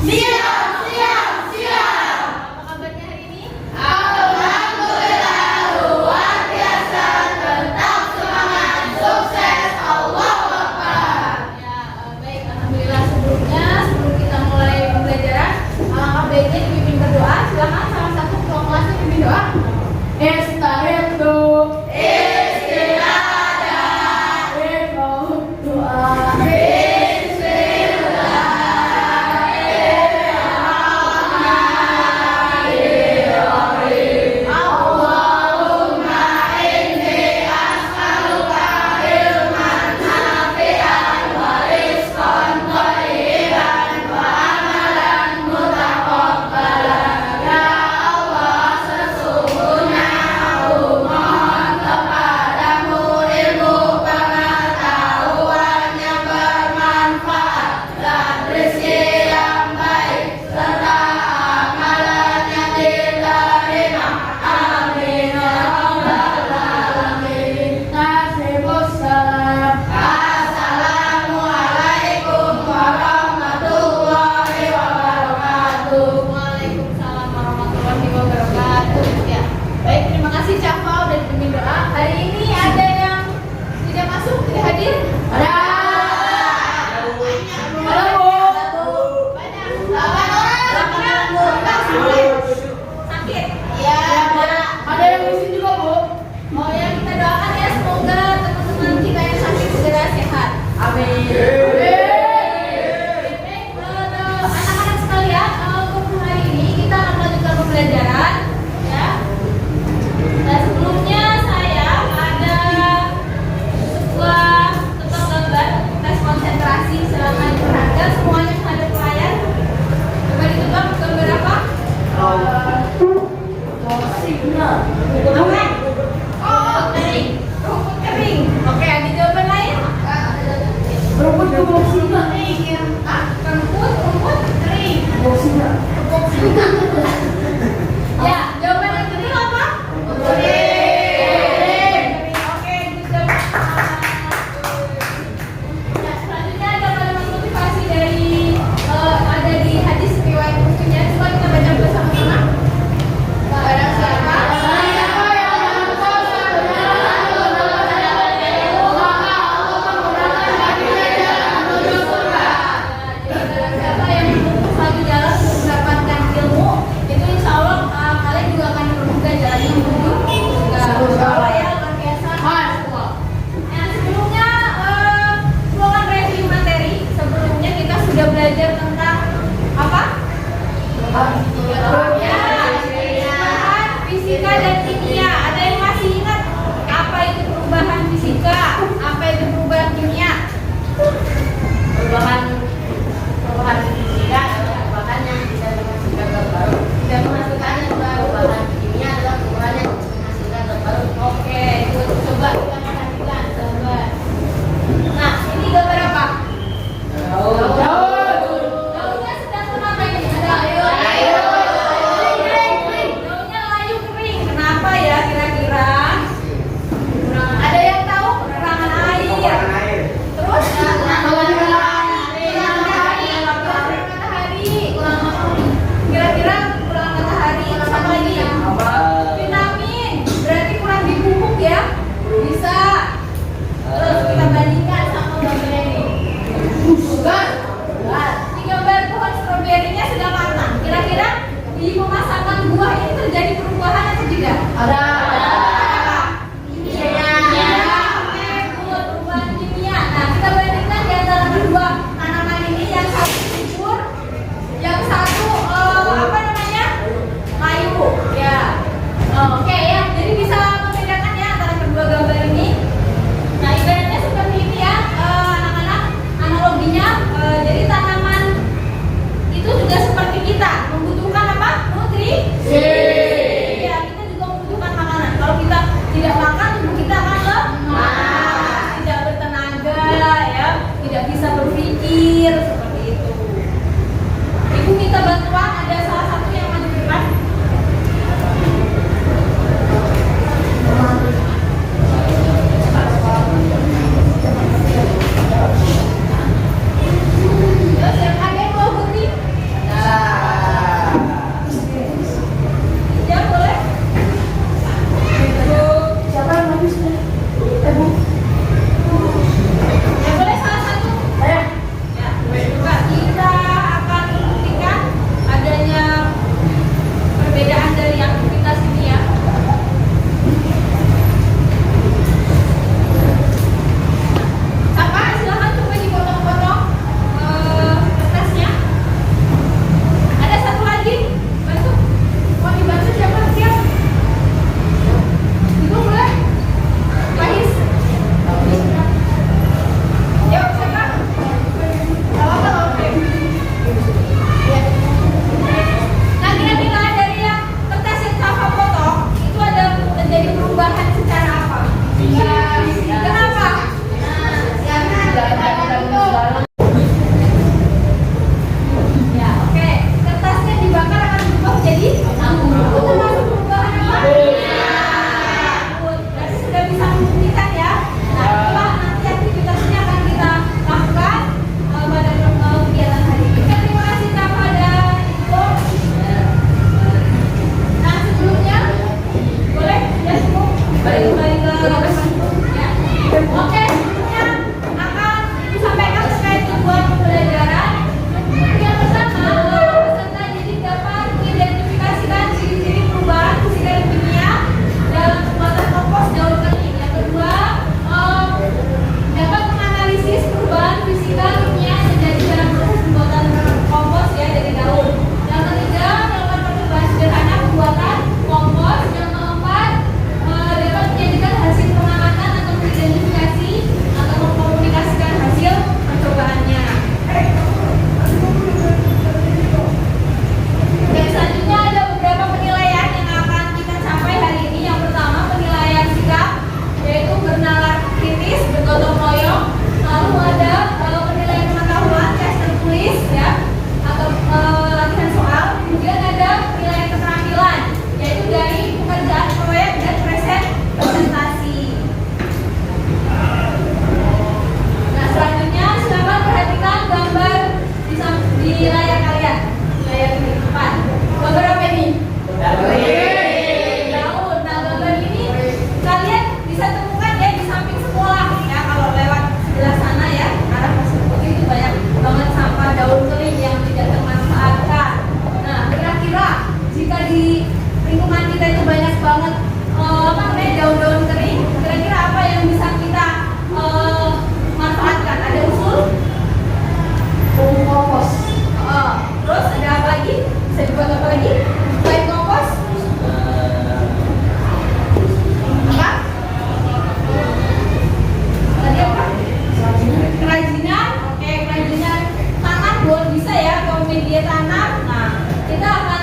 Siap, siap, siap. Apa kabarnya hari ini? Alhamdulillah luar biasa, tetap semangat, sukses, Allahu Akbar. Ya, baik. Alhamdulillah sebelum kita mulai pembelajaran, alangkah baiknya dipimpin berdoa. Silakan salah satu ketua kelasnya pimpin doa. Istaitu istirahat, doa. Waalaikumsalam warahmatullahi wabarakatuh. Ya, baik. Terima kasih Cafa udah dipimpin doa. Hari ini ada yang tidak masuk, tidak hadir? Ada. Banyak. 8 orang. Sakit. Ya. Ada yang di sini juga, Bu. Oh ya, kita doakan ya semoga teman-teman kita yang sakit segera sehat. Amin. Baik, anak-anak sekalian, untuk hari ini kita akan melanjutkan pembelajaran, ya. Dan sebelumnya saya ada sebuah tentang gambar tes konsentrasi. Silakan diperhatikan semuanya terhadap layar. Coba ditebak gambar apa? Apa? Oh, kering. Rumput kering. Oke, ada jawaban lain? Rumput singa. Ah, rumput kering. Ya, jawaban yang kedua apa? Kering. Oke, good job. Ya, selanjutnya ada kalimat motivasi dari ada di hadis riwayat Muslimnya. Coba kita baca bersama-sama. Barang siapa? Siapa yang menempuh satu jalan untuk mendapatkan ilmu, itu insya Allah kalian juga akan menemukan jalannya menuju surga. Insya ya, luar biasa. Nah, sebelumnya ruangan review materi. Sebelumnya kita sudah belajar tentang apa? Ya, perubahan fisika dan kimia. Ada yang masih ingat apa itu perubahan fisika? Apa itu perubahan kimia? Perubahan fisika adalah perubahan yang bisa menghasilkan zat baru. Dan menghasilkannya adalah perubahan kimia adalah perubahan yang menghasilkan zat baru. Oke, coba kita perhatikan sahabat. Nah, ini gambar apa? Daunnya sedang kenapa ini? Ada air. Daunnya layu kering. Kenapa ya kira-kira? Ada yang tahu kekurangan air? Terus? Matahari. Kira-kira kekurangan matahari. Terus apa lagi? Vitamin. Berarti kurang dipupuk ya? Bisa. Terus kita bandingkan sama gambar ini. Di gambar pohon stroberinya sedang matang. Kira-kira di pemasangan buah ini terjadi perubahan atau tidak? Ada. Apa? Kimia. Oke, good. Perubahan kimia. Nah, kita bandingkan di antara kedua tanaman ini, yang satu subur, yang satu apa namanya? Layu. Ya. Oke ya. Jadi bisa membedakan ya antara kedua gambar ini. Nah, ibaratnya seperti ini ya, anak-anak. Analoginya, jadi tanaman itu juga seperti kita, membutuhkan apa? Nutrisi. Ya, kita juga membutuhkan makanan sebagai tanah. Nah, insya Allah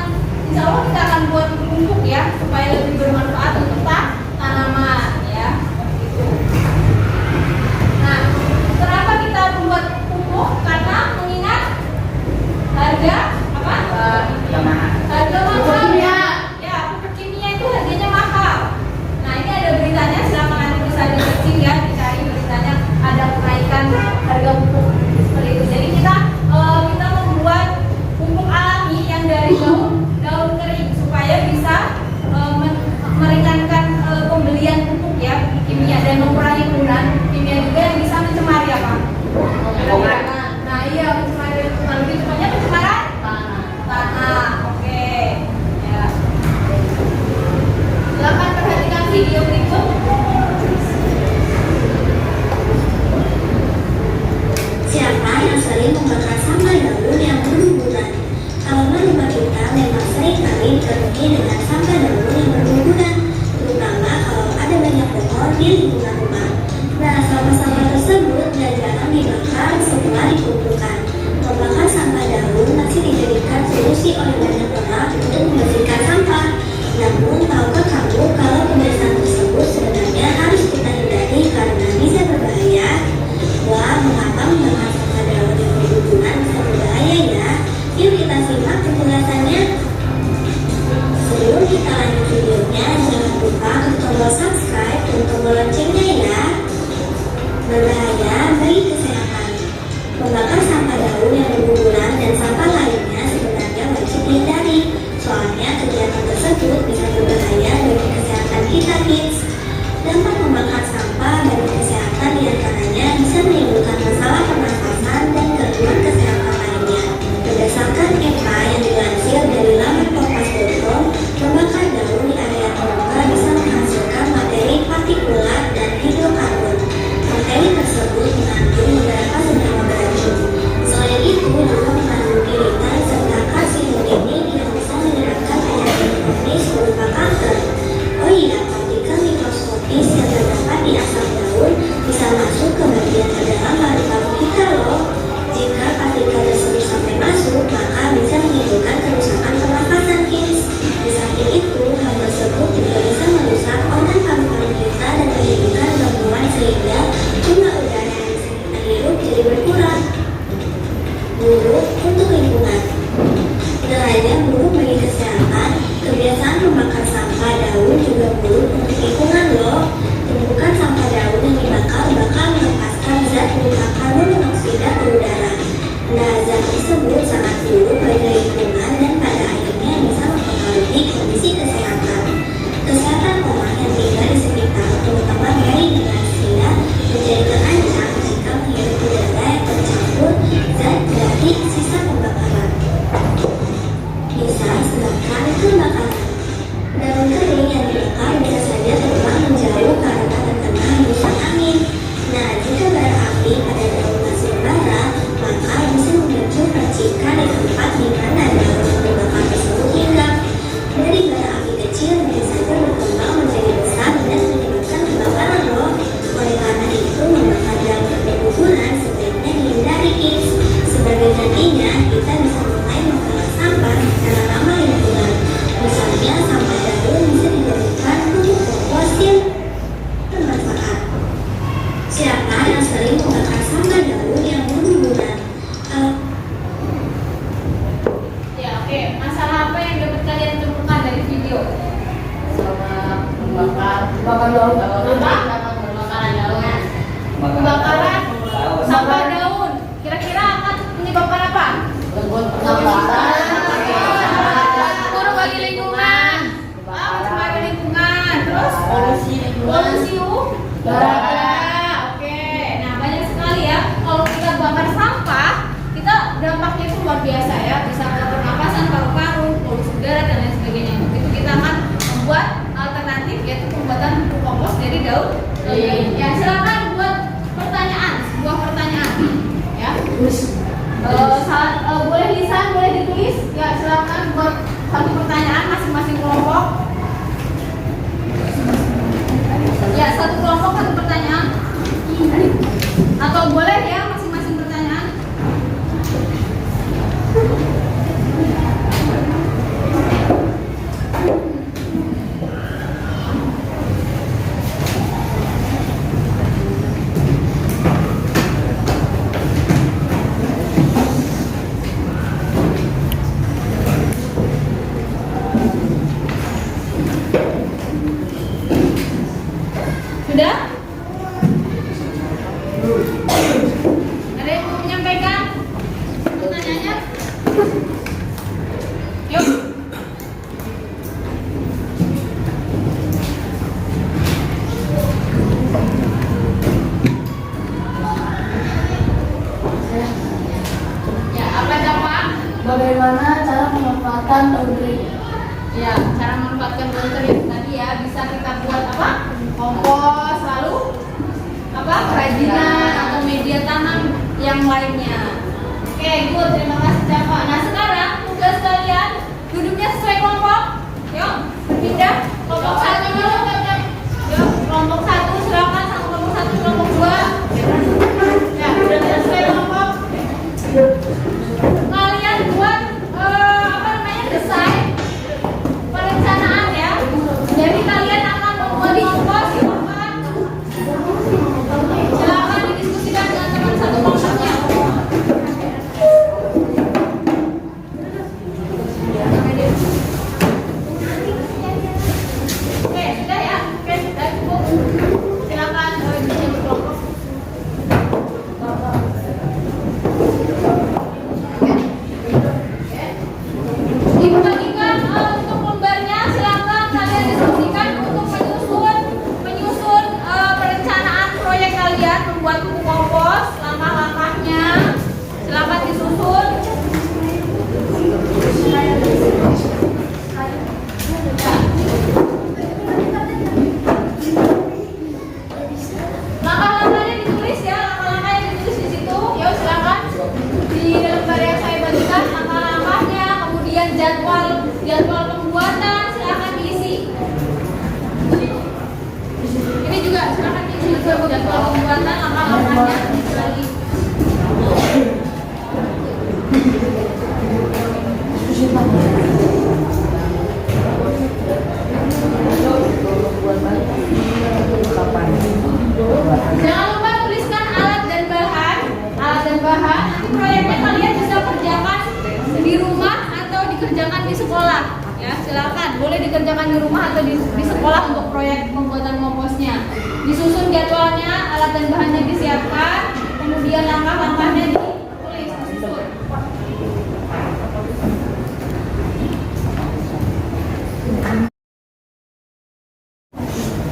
kita akan buat pupuk ya supaya lebih bermanfaat untuk tanaman ya. Gitu. Nah, kenapa kita membuat pupuk? Karena mengingat harga apa? Harga mahal ya. Ya, pupuk kimia itu harganya mahal. Nah, ini ada beritanya, silakan nanti bisa di-searching ya, dicari beritanya, ada kenaikan harga pupuk seperti itu. Jadi kita membuat pupuk alami yang dari daun kering supaya bisa meringankan pembelian pupuk ya, pupuk kimia, dan mengurangi penggunaan kimia juga yang bisa mencemari apa? Nah iya, mencemari lingkungan. Lebih tepatnya pencemaran tanah. Oke. Ya. Silakan perhatikan video berikut. Siapa yang sering membakar sampah daun yang berguguran? Halaman rumah kita memang sering kali dipenuhi dengan sampah daun yang berguguran, terutama kalau ada banyak pohon di lingkungan rumah. Nah, sampah-sampah tersebut jarang dibakar setelah dikumpulkan. Membakar sampah daun masih dijadikan solusi oleh banyak orang untuk membersihkan sampah. Namun, tahukah kamu kalau kebiasaan tersebut sebenarnya harus kita hindari karena bisa berbahaya? Wah, mengapa membakar sampah daun yang berguguran bisa berbahaya ya? Yuk kita simak penjelasannya. Sebelum kita lanjut videonya, jangan lupa klik tombol subscribe dan tombol loncengnya ya. Berbahaya bagi kesehatan. Membakar sampah daun yang berguguran dan sampah lainnya sebenarnya wajib dihindari. Soalnya kegiatan tersebut bisa berbahaya bagi kesehatan kita, kids. Dampak membakar sampah bagi kesehatan diantaranya bisa menimbulkan masalah pernafasan dan gangguan kesehatan lainnya. Berdasarkan EPA yang dilansir dari laman kompas.com, membakar daun di area terbuka bisa menghasilkan materi partikulat dan hidrokarbon. Materi tersebut mengandung beberapa senyawa beracun. Selain itu, juga mengandung iritan serta karsinogenik yang bisa menyebabkan penyakit kronis berupa kanker. Oh iya, partikel mikroskopis yang terdapat di asap daun bisa masuk ke bagian terdalam paru-paru kita loh. Jika partikel tersebut sampai masuk, maka bisa menimbulkan kerusakan pernafasan, kids. Di samping itu, hal tersebut juga bisa merusak organ paru-paru kita dan menimbulkan gangguan sehingga jumlah udara yang bisa kita hirup jadi berkurang. Buruk untuk lingkungan. Tidak hanya buruk bagi kesehatan, kebiasaan membakar sampah daun juga buruk untuk lingkungan loh. Tumpukan sampah daun yang dibakar bakal melepaskan zat berupa karbon monoksida ke udara. Nah, zat tersebut sangat buruk bagi lingkungan dan pada akhirnya bisa mempengaruhi kondisi kesehatan. Kesehatan orang yang tinggal di sekitar, terutama dari generasi menjadi terancam jika menghirup udara yang tercampur zat dari sisa pembakaran. Bisa sedangkan kebakaran. Daun kering yang dibakar bisa saja terbang menjauh karena terkena hembusan angin. Nah, jika bara api pada daun masih membara, maka bisa memicu percikan di tempat di mana daun yang dibakar tersebut hinggap. Dari bara api kecil bisa saja berkembang menjadi besar dan menyebabkan kebakaran loh. Oleh karena itu, membakar daun yang berguguran sebaiknya dihindari, kids. Sebagai gantinya, kita bisa mulai mengolah sampah secara ramah lingkungan. Misalnya, sampah daun bisa dijadikan pupuk kompos yang bermanfaat. Siapa yang sering membakar sampah daun yang berguguran? Ya, oke. Masalah apa yang dapat kalian temukan dari video? Sama membakar daun. Pembakaran daun. Pembakaran sampah daun. Kira-kira akan menyebabkan apa? Buruk bagi lingkungan. Mencemari lingkungan. Terus polusi udara. Oke. Nah, banyak sekali ya. Kalau kita bakar sampah, kita dampaknya itu luar biasa ya. Bisa ke pernapasan, paru-paru, polusi udara dan lain sebagainya. Itu kita akan membuat alternatif yaitu pembuatan pupuk kompos dari daun. Ya, silakan buat pertanyaan, sebuah pertanyaan. Ya. Boleh lisan, boleh ditulis. Ya, silakan buat satu pertanyaan masing-masing kelompok. Ya, satu kelompok satu pertanyaan. Atau boleh ya masing-masing pertanyaan. Sudah? Ada yang mau menyampaikan pertanyaannya? Yuk. Ya, apa Pak? Bagaimana cara memanfaatkan daun kering? Ya, cara memanfaatkan daun kering tadi ya bisa kita buat apa? Kompos, lalu apa? Kerajinan atau media tanam yang lainnya. Oke, good. Terima kasih Capa. Nah, sekarang tugas kalian duduknya sesuai kelompok. Yuk, berpindah. Kelompok satu dulu. Yuk, kelompok satu silakan sama kelompok satu, kelompok dua. Ya, sudah sesuai kelompok. Kalian buat apa namanya desain perencanaan ya. Jadi kalian akan membuat kompos, silakan didiskusikan dengan teman satu kelompoknya. Oke, sudah ya. Oke, sudah cukup. Silakan diskusi berkelompok. Dibagikan untuk lembarnya, silakan kalian diskusikan untuk menyusun perencanaan proyek kalian, membuat buku kompos, langkah-langkahnya, silakan disusun. Langkah-langkahnya ditulis ya, langkah-langkahnya ditulis di situ. Yuk silakan di lembar yang saya bagikan langkah-langkahnya, kemudian jadwal pembuatan silakan diisi. Ini juga silakan diisi jadwal pembuatan langkah-langkahnya lagi. Jangan lupa tuliskan alat dan bahan. Nanti proyeknya kalian bisa kerjakan di rumah atau dikerjakan di sekolah. Ya, silakan. Boleh dikerjakan di rumah atau di sekolah untuk proyek pembuatan komposnya. Disusun jadwalnya, alat dan bahannya disiapkan, kemudian langkah-langkahnya ditulis, disusun.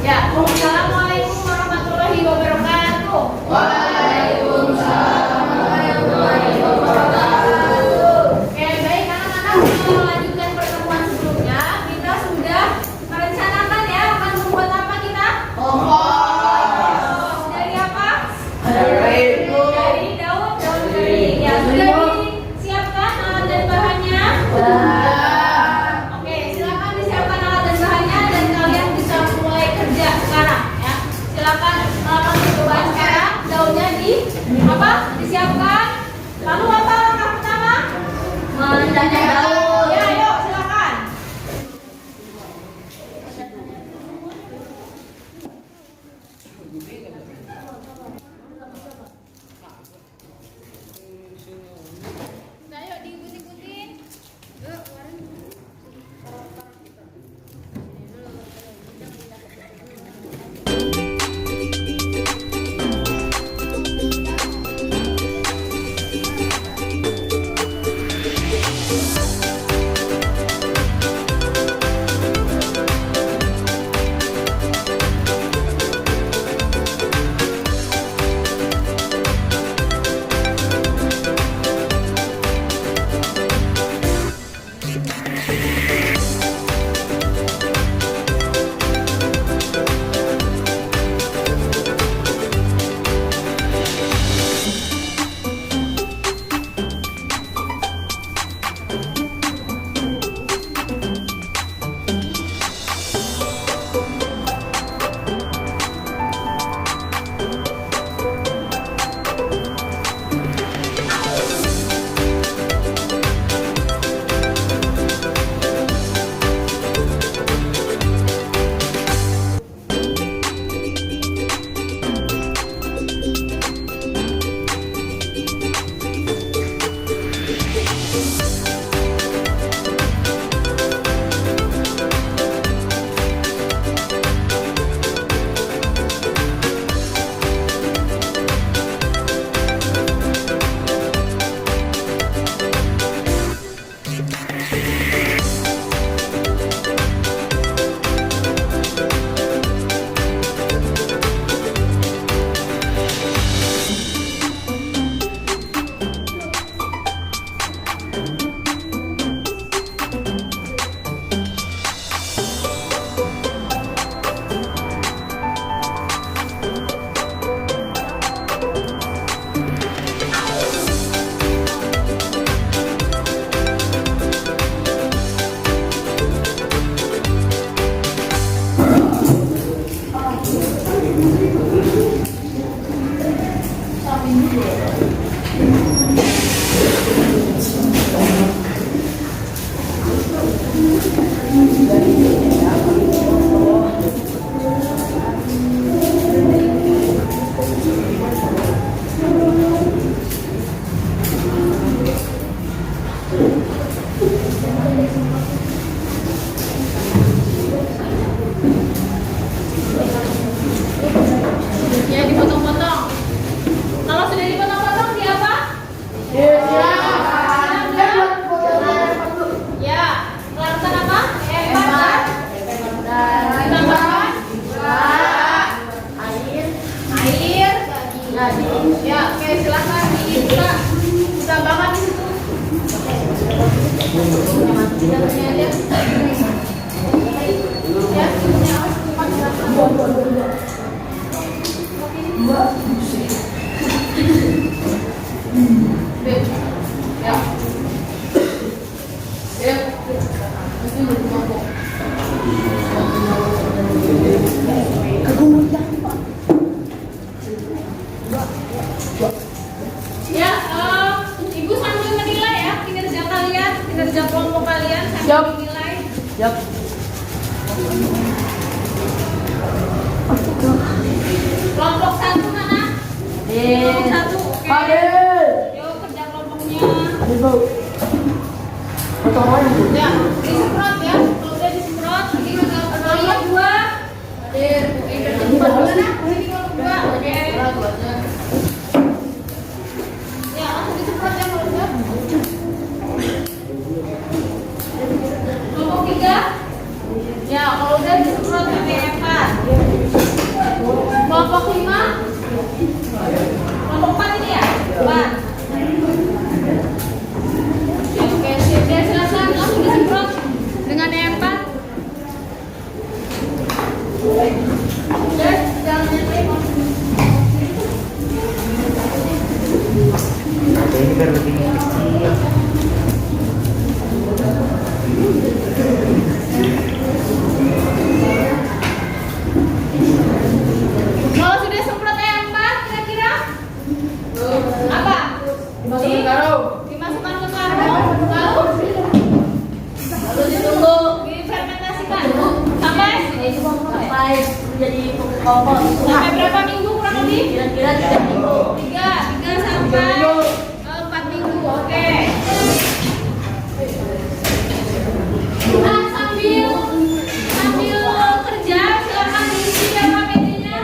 Ya, assalamualaikum warahmatullahi wabarakatuh. Waalaikumsalam warahmatullahi wabarakatuh. Oke, baik anak-anak, kita melanjutkan pertemuan sebelumnya. Kita sudah merencanakan ya akan membuat apa kita? Kompos. Dari apa? Dari daun Ya, dipotong-potong. Kalau sudah dipotong-potong, siapa? Ya, larutan apa? Empat. Ditambahkan? Air. Ya, oke, silakan dibuka. Bisa banget di situ. Dalamnya aja. Ya, ini Ya. Ya. Mesti berkelompok. Ya, Ibu sambil menilai ya kinerja kalian, kinerja kelompok kalian sambil menilai. Kelompok satu mana? Kelompok satu, oke. Yuk kerja kelompoknya. Ya, disemprot ya. Kalau udah disemprot, ini kelompok dua. Kerja dua mana? Ini kelompok dua, oke. Ya, langsung disemprot ya kalau udah. Kelompok tiga. Ya, kalau udah disemprot sampai 4. Kelompok 5. Kelompok 4 ini ya? 4. Ya, oke, silakan langsung disemprot dengan yang 4. Jangan nyetip. Ini kan lebih kecil. Kalau sudah semprot yang 4, kira-kira apa? Dimasukkan ke karung, lalu ditunggu difermentasikan sampai Jadi kompos. sampai berapa minggu kurang lebih? Kira-kira 3 minggu. 3 sampai 4 minggu, oke. Nah, sambil kerja silakan diisi ya KPD-nya.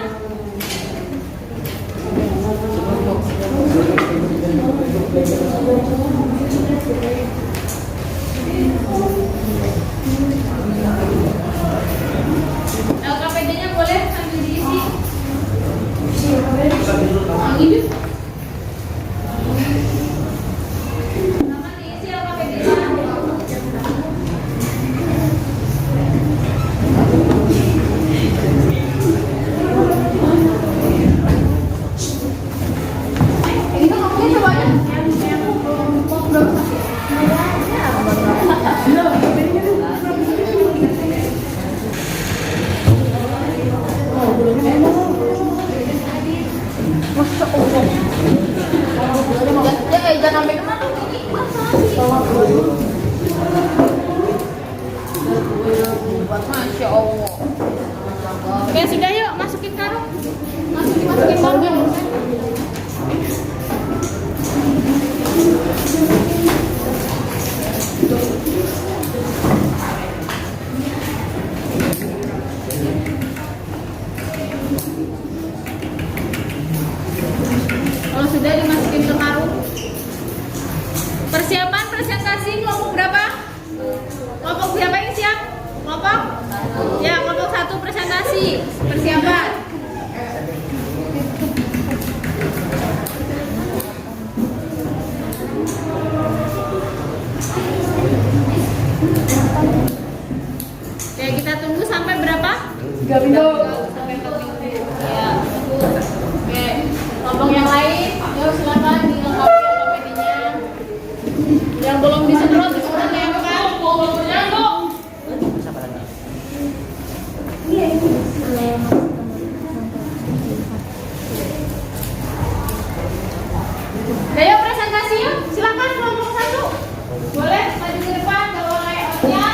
LKPD-nya boleh sambil diisi. Yang ini. Sama diisi LKPD-nya. Ini kan ngomongnya coba aja. Jangan sampai kemana ini? Masya Allah. Oke, sudah yuk masukin karung. Masukin karung. Kalau sudah dimasukin ke karung. Persiapan presentasi kelompok berapa? Kelompok siapa yang siap? Kelompok? Ya, kelompok 1 presentasi. Persiapan. Oke, kita tunggu sampai berapa? 3 minggu. Sampai 4 minggu. Ya, oke. Kelompok yang lain, yuk silakan dilengkapi LKPD-nya. Yang belum disemprot ya kan? Ayo presentasi yuk, silakan kelompok 1. Boleh maju ke depan, bawa layoutnya,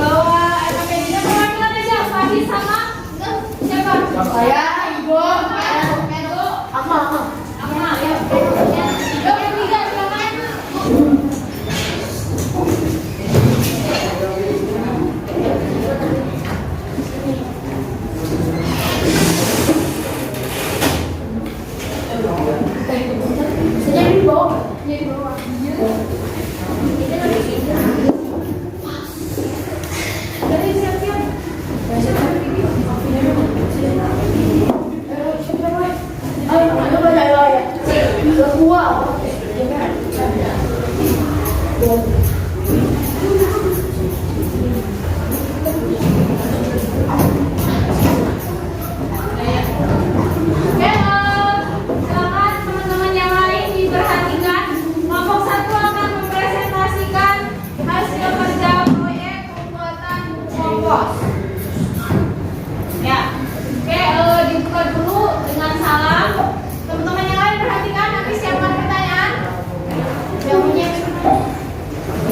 bawa LKPD-nya, perwakilan aja, Fahri sama siapa?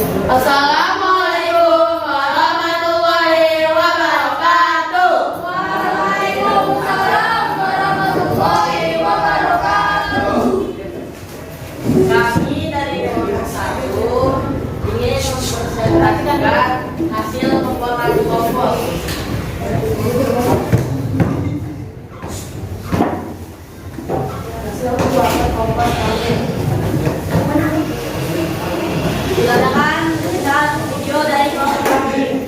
Assalamualaikum warahmatullahi wabarakatuh. Waalaikumsalam warahmatullahi wabarakatuh. Kami dari kelompok 1 ingin mempresentasikan hasil pembuatan kelompok. Silakan lihat video dari kelompok kami.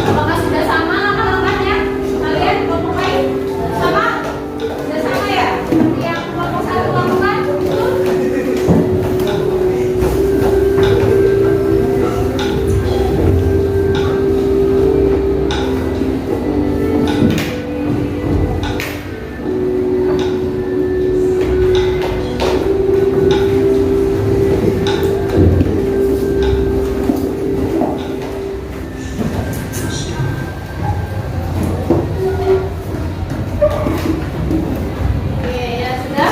Apakah sudah sama langkah-langkahnya? Kalian kelompok lain sama? Sudah sama ya? Yang kelompok 1 lakukan? Oke, ya sudah.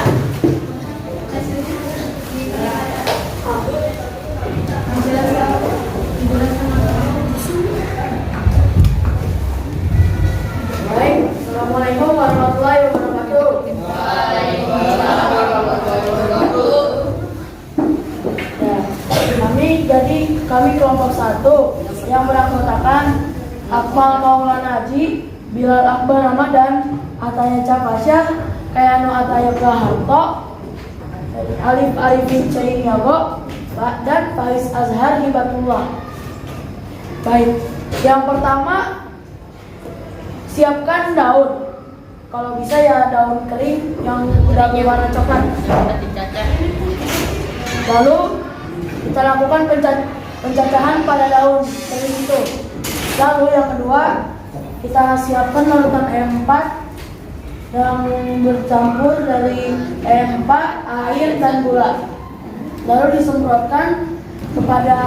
Baik, Assalamualaikum warahmatullahi wabarakatuh. Kami kelompok 1 yang beranggotakan Akmal Maulana Haji, Bilal Akbar Ramadan, Ataya Capasyah, Kayano Ataya Gaharto, Alif Arifin Cain Yago, dan Faiz Azhar Hibatullah. Baik, yang pertama siapkan daun. Kalau bisa ya daun kering yang udah berwarna coklat. Lalu kita lakukan pencacahan pada daun kering itu. Lalu yang kedua kita siapkan larutan E4 yang bercampur dari E4, air dan gula. Lalu disemprotkan kepada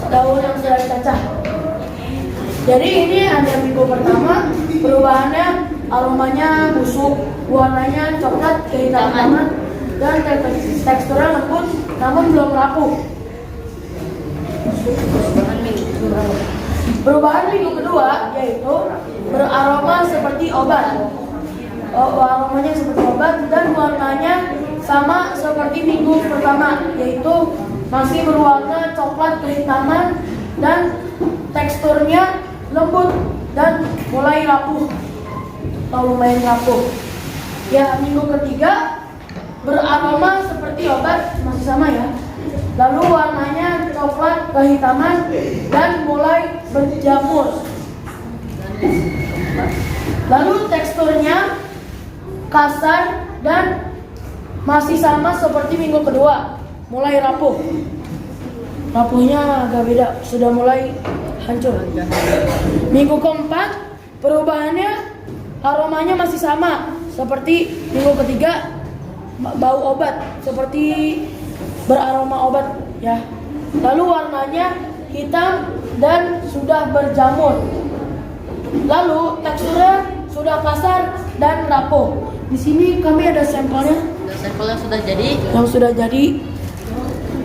daun yang sudah dicacah. Jadi ini ada minggu pertama, perubahannya aromanya busuk, warnanya coklat kehitaman, dan teksturnya lembut namun belum rapuh. Perubahan minggu kedua yaitu beraroma seperti obat. aromanya seperti obat dan warnanya sama seperti minggu pertama, yaitu masih berwarna coklat kehitaman dan teksturnya lembut dan mulai rapuh atau lumayan rapuh. Ya, minggu ketiga beraroma seperti obat, masih sama ya. Lalu warnanya coklat kehitaman dan mulai berjamur. Lalu teksturnya kasar dan masih sama seperti minggu kedua, mulai rapuh. Rapuhnya agak beda, sudah mulai hancur. Minggu keempat perubahannya aromanya masih sama seperti minggu ketiga, bau obat seperti beraroma obat ya. Lalu warnanya hitam dan sudah berjamur. Lalu teksturnya sudah kasar dan rapuh. Di sini kami ada sampelnya. Sampelnya sudah jadi. Yang sudah jadi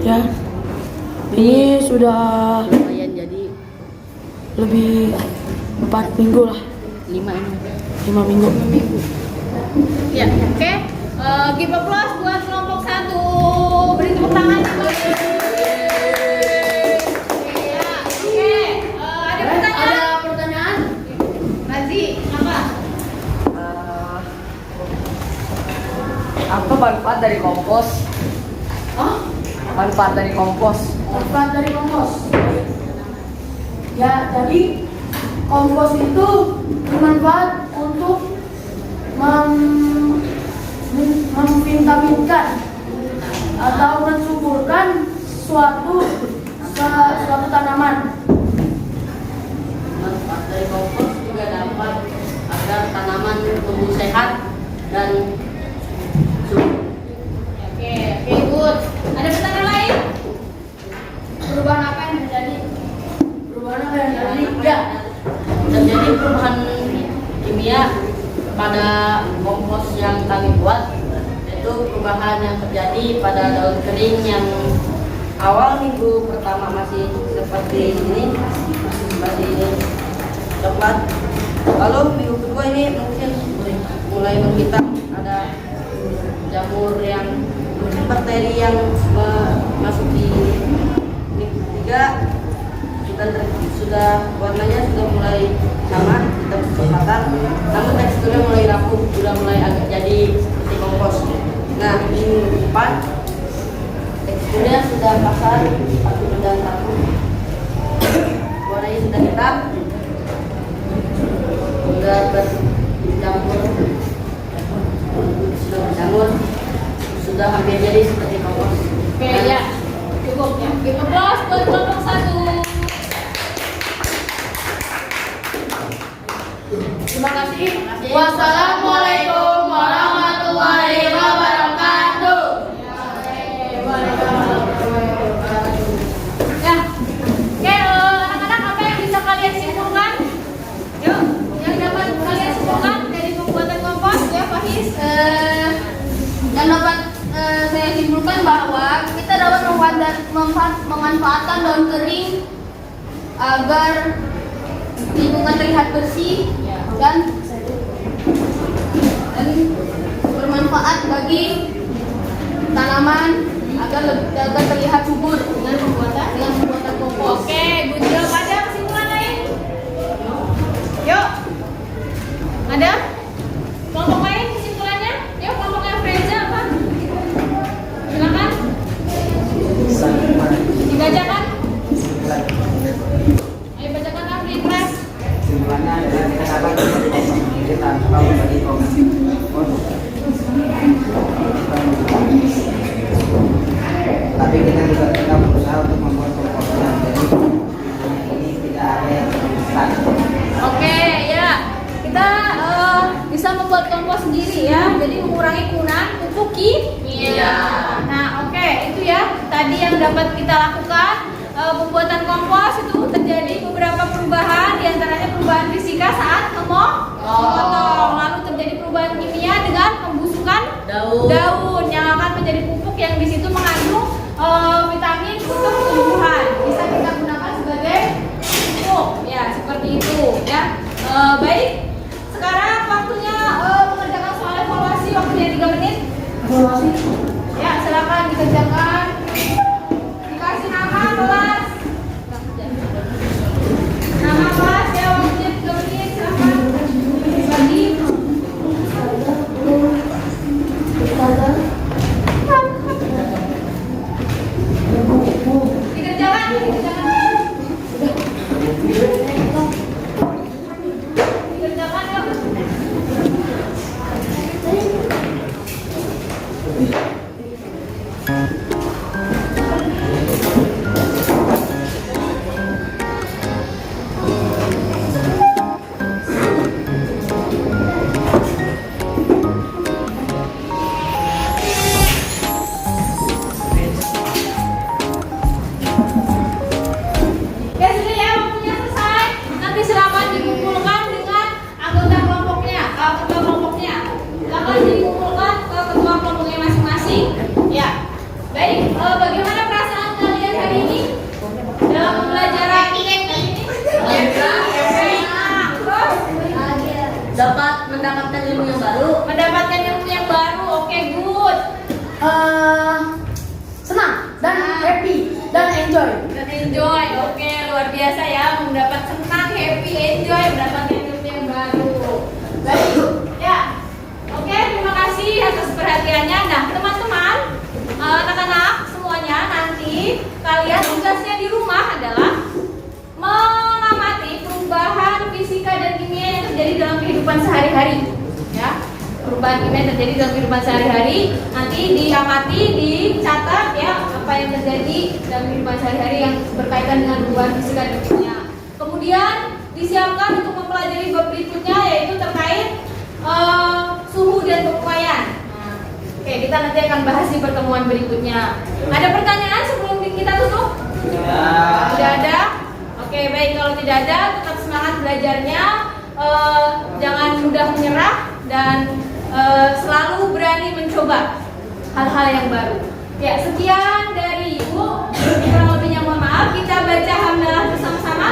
ya. Ini sudah Lumayan jadi lebih 4 minggu lah. 5 ini. 5 minggu. Ya, oke. Give applause buat kelompok 1. Beri tepuk tangan. Ya, oke. Ada pertanyaan? Ada pertanyaan? Razi, apa? Apa manfaat dari kompos? Manfaat dari kompos. Manfaat dari kompos. Ya, jadi kompos itu bermanfaat untuk memvitaminkan atau mensuburkan suatu tanaman. Manfaat dari kompos juga dapat agar tanaman tumbuh sehat dan subur. Oke, good. Ada pertanyaan lain? Perubahan apa yang terjadi? Perubahan apa yang terjadi? Ya, Terjadi perubahan kimia pada kompos yang kami buat, yaitu perubahan yang terjadi pada daun kering yang awal minggu pertama masih seperti ini, masih coklat. Lalu minggu kedua ini mungkin mulai menghitam, ada jamur yang bakteri yang memasuki. Minggu ketiga sudah warnanya sudah mulai sama, hitam kecoklatan, namun teksturnya mulai rapuh, sudah mulai agak jadi seperti kompos. Nah, minggu depan teksturnya sudah kasar, sudah rapuh, warnanya sudah hitam, sudah bercampur, sudah berjamur, sudah hampir jadi seperti kompos. Oke, ya. Cukup ya. Give applause buat kelompok 1. terima kasih. Wassalamualaikum warahmatullahi wabarakatuh. Ya. Oke, anak-anak, apa yang bisa kalian simpulkan? Yuk, yang dapat kalian simpulkan dari pembuatan kompos ya, Faiz. Yang dapat saya simpulkan bahwa kita dapat memanfaatkan daun kering agar lingkungan terlihat bersih dan bermanfaat bagi tanaman agar terlihat subur dengan pembuatan kompos. Oke, good job. Ada kesimpulan lain? Yuk. Ada? Kelompok lain kesimpulannya? Yuk, kelompoknya Freza apa? Silakan. Dibacakan. Ayo bacakan Afri Pres. Kesimpulannya adalah kita dapat kita tanpa membagi kompos. Tapi kita juga tetap berusaha untuk membuat komposnya. Jadi ini tidak ada yang instan. Oke, ya. Kita bisa membuat kompos sendiri ya. Jadi mengurangi penggunaan pupuk kimia. Nah, oke, itu ya. Tadi yang dapat kita lakukan pembuatan kompos itu terjadi beberapa perubahan, diantaranya perubahan fisika saat memotong. Lalu terjadi perubahan kimia dengan pembusukan daun yang akan menjadi pupuk yang di situ mengandung vitamin untuk tumbuhan. Bisa kita gunakan sebagai pupuk, ya seperti itu ya. Baik, sekarang waktunya mengerjakan Terima kasih. Ya, silakan dikerjakan. Dikasih nama kelas. Nama kelas ya, waktunya 3 menit. Silakan. Bagi. Dikerjakan, dikerjakan. Dikerjakan yuk. Ya sudah ya, waktunya selesai. Nanti silakan dikumpulkan dengan anggota kelompoknya, ketua kelompoknya. Silakan dikumpulkan ke ketua kelompoknya masing-masing. Ya, baik. Bagaimana perasaan kalian hari ini dalam pembelajaran ini? Dapat mendapatkan ilmu yang baru. Mendapatkan ilmu yang baru. Oke, good. Senang dan happy dan enjoy. Dan enjoy. Oke, luar biasa ya, mendapat senang, happy, enjoy, mendapatkan ilmu yang baru. Baik. Ya. Oke, terima kasih atas perhatiannya. Nah, teman-teman, anak-anak semuanya, nanti kalian tugasnya di rumah adalah mengamati perubahan fisika dan kimia yang terjadi dalam kehidupan sehari-hari. Ya, perubahan kimia yang terjadi dalam kehidupan sehari-hari. Nanti diamati, dicatat ya apa yang terjadi dalam kehidupan sehari-hari yang berkaitan dengan perubahan fisika dan kimia. Kemudian disiapkan untuk mempelajari bab berikutnya yaitu terkait suhu dan pemakaian. Nah, oke, kita nanti akan bahas di pertemuan berikutnya. Ada pertanyaan sebelum kita tutup? Tidak ada? Oke, baik. Kalau tidak ada, tetap semangat belajarnya. Jangan mudah menyerah dan selalu berani mencoba hal-hal yang baru. Ya, sekian dari Ibu. Kurang lebihnya mohon maaf. Kita baca hamdalah bersama-sama.